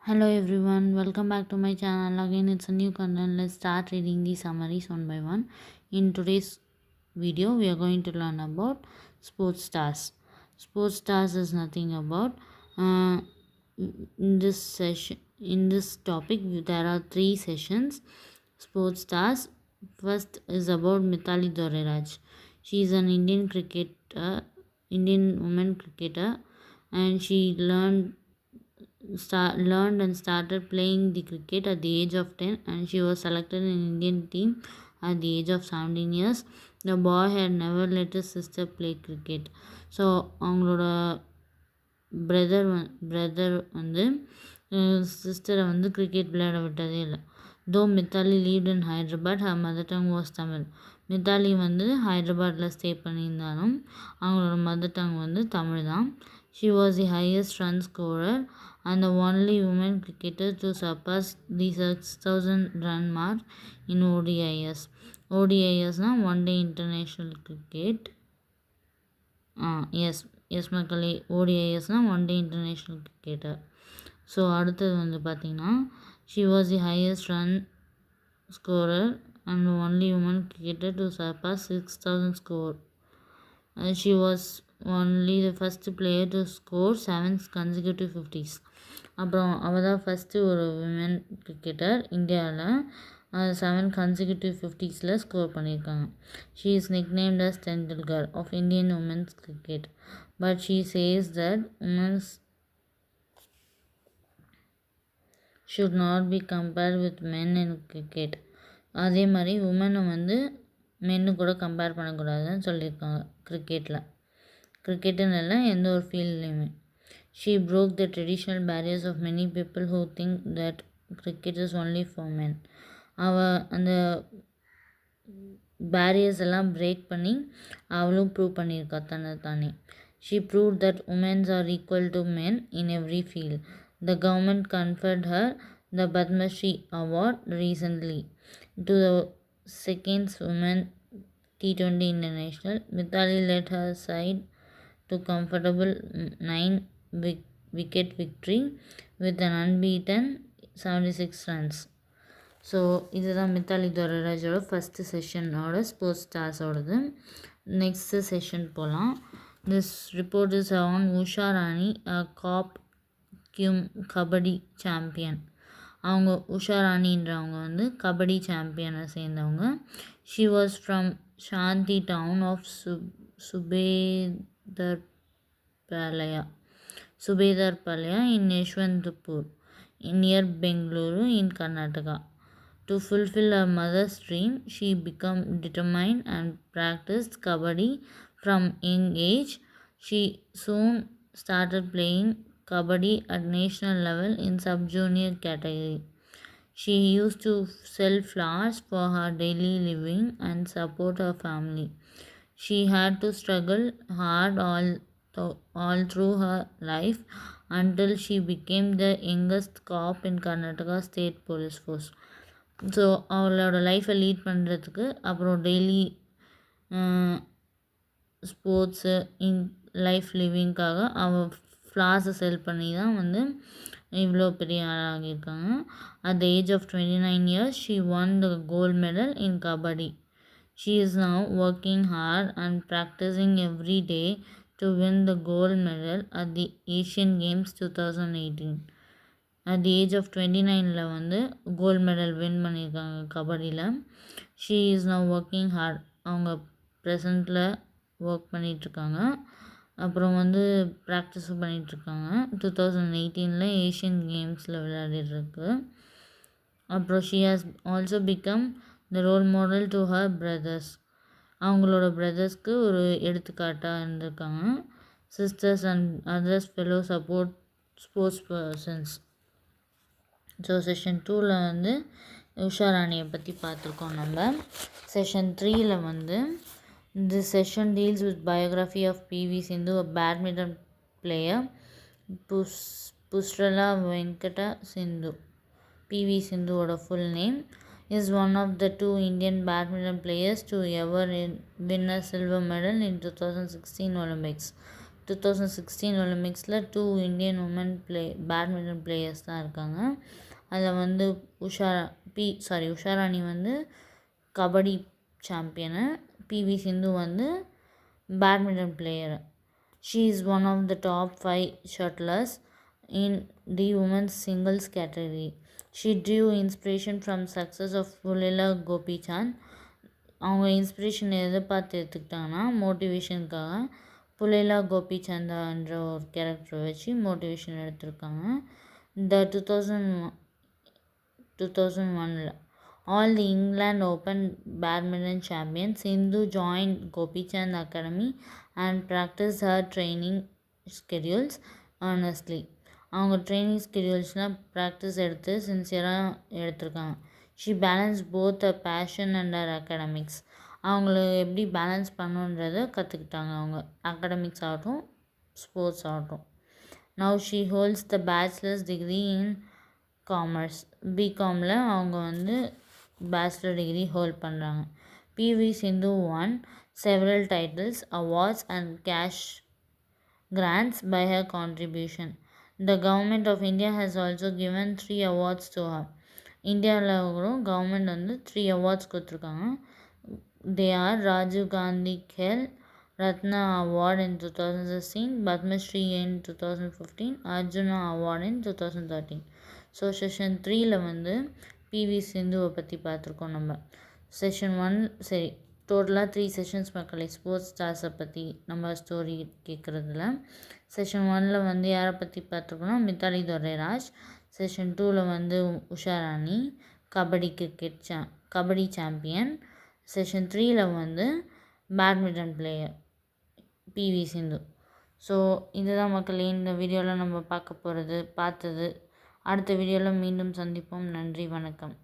Hello everyone, welcome back to my channel. Again, it's a new content. Let's start reading the summaries one by one. In today's video, we are going to learn about sports stars. Sports stars is nothing about in this session. In this topic, there are three sessions. Sports stars. First is about Mithali Doreraj. She is an Indian woman cricketer, and she learned and started playing the cricket at the age of 10, and she was selected in Indian team at the age of 17 years. The boy had never let his sister play cricket. So அவங்களோட brother வந்து சிஸ்டரை வந்து cricket விளையாட விட்டதே இல்லை. தோ Mithali lived in Hyderabad, her mother tongue was Tamil. Mithali வந்து ஹைதராபாத்தில் stay பண்ணியிருந்தாலும் அவங்களோட மதர் டங் வந்து தமிழ் தான். She was the highest run scorer and the only woman cricketer to surpass the 6,000 run mark in ODIs. ODIs na one day international cricket. Yes மக்களே, ODIs na one day international cricketer. So அடுத்தது வந்து பார்த்திங்கன்னா, she was the highest run scorer and the only woman cricketer to surpass 6,000 score. She was only the first player to score 7 consecutive 50s. அப்புறம் அவள் தான் first ஒரு women cricketer இந்தியாவில் 7 consecutive 50ஸில் score பண்ணியிருக்காங்க. She is nicknamed as Tendulkar of Indian women's cricket, but she says that women's should not be compared with men in cricket. அதே மாதிரி உமனை வந்து மென்னு கூட கம்பேர் பண்ணக்கூடாதுன்னு சொல்லியிருக்காங்க கிரிக்கெட்டுன்னு இல்லை, எந்த ஒரு ஃபீல்ட்லேயுமே. She broke the traditional barriers of many people who think that cricket is only for men. அவள் அந்த பேரியர்ஸ் எல்லாம் பிரேக் பண்ணி அவளும் ப்ரூவ் பண்ணியிருக்கா தானே. She proved that women are equal to men in every field. The government conferred her the Padma Shri award recently. To the second women T20 International, Mithali led her side to comfortable 9-wicket victory with an unbeaten 76 runs. So இதுதான் மித்தாலி தோரராஜோட first செஷனோட sports ஸ்டார்ஸோடது. Next session போகலாம். This report is on Usha Rani, காப் கியூம் kabaddi champion. அவங்க உஷா ராணின்றவங்க வந்து கபடி சாம்பியனை சேர்ந்தவங்க. She was from Shanti town of Subedar-palaya in Yeshwantpur near Bengaluru in Karnataka. To fulfill her mother's dream, she became determined and practiced kabaddi from young age. She soon started playing kabaddi at national level in sub-junior category. She used to sell flowers for her daily living and support her family. She had to struggle hard all through her life until she became the youngest cop in Karnataka State Police Force. So அவளோட லைஃப்பை lead பண்ணுறதுக்கு அப்புறம் daily sports life லிவிங்காக அவள் ஃப்ளார்ஸை செல் பண்ணி தான் வந்து இவ்வளோ பெரிய ஆளாகியிருக்காங்க. At the age of 29 years she won the gold medal in kabaddi. She is now working hard and practicing every day to win the gold medal at the Asian Games 2018. At the age of 29 வந்து gold medal win பண்ணியிருக்காங்க கபடியில். She is now working hard. அவங்க ப்ரெசண்ட்டில் work பண்ணிகிட்ருக்காங்க. அப்புறம் வந்து ப்ராக்டிஸும் பண்ணிகிட்ருக்காங்க. 2018 Asian கேம்ஸில் விளையாடிட்டுருக்கு. அப்புறம் she has also become the role model to her brothers. அவங்களோட பிரதர்ஸ்க்கு ஒரு எடுத்துக்காட்டாக இருந்திருக்காங்க. Sisters and others fellow support sports persons. So session 2ல் வந்து உஷா ராணியை பற்றி பார்த்துருக்கோம் நம்ம. செஷன் 3ல் வந்து this session deals with biography of PV Sindhu, a badminton player. Pusrala Venkata Sindhu. PV Sindhuவோட full name is one of the 2 Indian badminton players to ever win a silver medal in 2016 Olympics. 2016 ஒலிம்பிக்ஸில் 2 Indian women badminton players தான் இருக்காங்க. அதில் வந்து உஷாராணி வந்து kabaddi champion, PV சிந்து வந்து badminton player. She is one of the top 5 shuttlers in the women's singles category. She drew inspiration from success of Pullela Gopichand. அவங்க inspiration எதை பார்த்து எடுத்துக்கிட்டாங்கன்னா, மோட்டிவேஷனுக்காக புலேலா கோபிச்சந்தான்ற ஒரு கேரக்டரை வச்சு மோட்டிவேஷன் எடுத்திருக்காங்க. இந்த 2001 all the England Open badminton champions, Sindhu joined Gopichand Academy and practiced her training schedules earnestly. அவங்க training ஸ்கெடியூல்ஸ்லாம் practice எடுத்து சின்சியராக எடுத்திருக்காங்க. She balance both a passion and her academics. அவங்கள எப்படி பேலன்ஸ் பண்ணுன்றதை கற்றுக்கிட்டாங்க அவங்க, அகாடமிக்ஸ் ஆகட்டும் ஸ்போர்ட்ஸ் ஆகட்டும். Now she holds the bachelor's degree in commerce. பிகாமில் அவங்க வந்து பேச்சுலர் டிகிரி ஹோல்ட் பண்ணுறாங்க. PV Sindhu won several titles, awards and cash grants by her contribution. The government of India has also given 3 awards to her. இந்தியாவில் கூட government வந்து 3 awards கொடுத்துருக்காங்க. They are Rajiv Gandhi Khel Ratna Award in 2016, Padma Shri in 2015, Arjuna Award in 2013. So session 3ல் வந்து பிவி சிந்துவை பற்றி பார்த்துருக்கோம் நம்ம. Session 1 சரி, டோட்டலாக 3 செஷன்ஸ் மக்களே ஸ்போர்ட்ஸ் ஸ்டார்ஸை பற்றி நம்ம ஸ்டோரி கேட்குறதுல. செஷன் 1ல் வந்து யாரை பற்றி பார்த்துருக்கோன்னா மித்தாலி துரைராஜ். செஷன் 2ல் வந்து உஷாராணி கபடி சாம்பியன். செஷன் 3ல் வந்து பேட்மிண்டன் பிளேயர் பிவி சிந்து. ஸோ இதுதான் மக்களே இந்த வீடியோவில் நம்ம பார்த்தது. அடுத்த வீடியோவில் மீண்டும் சந்திப்போம். நன்றி, வணக்கம்.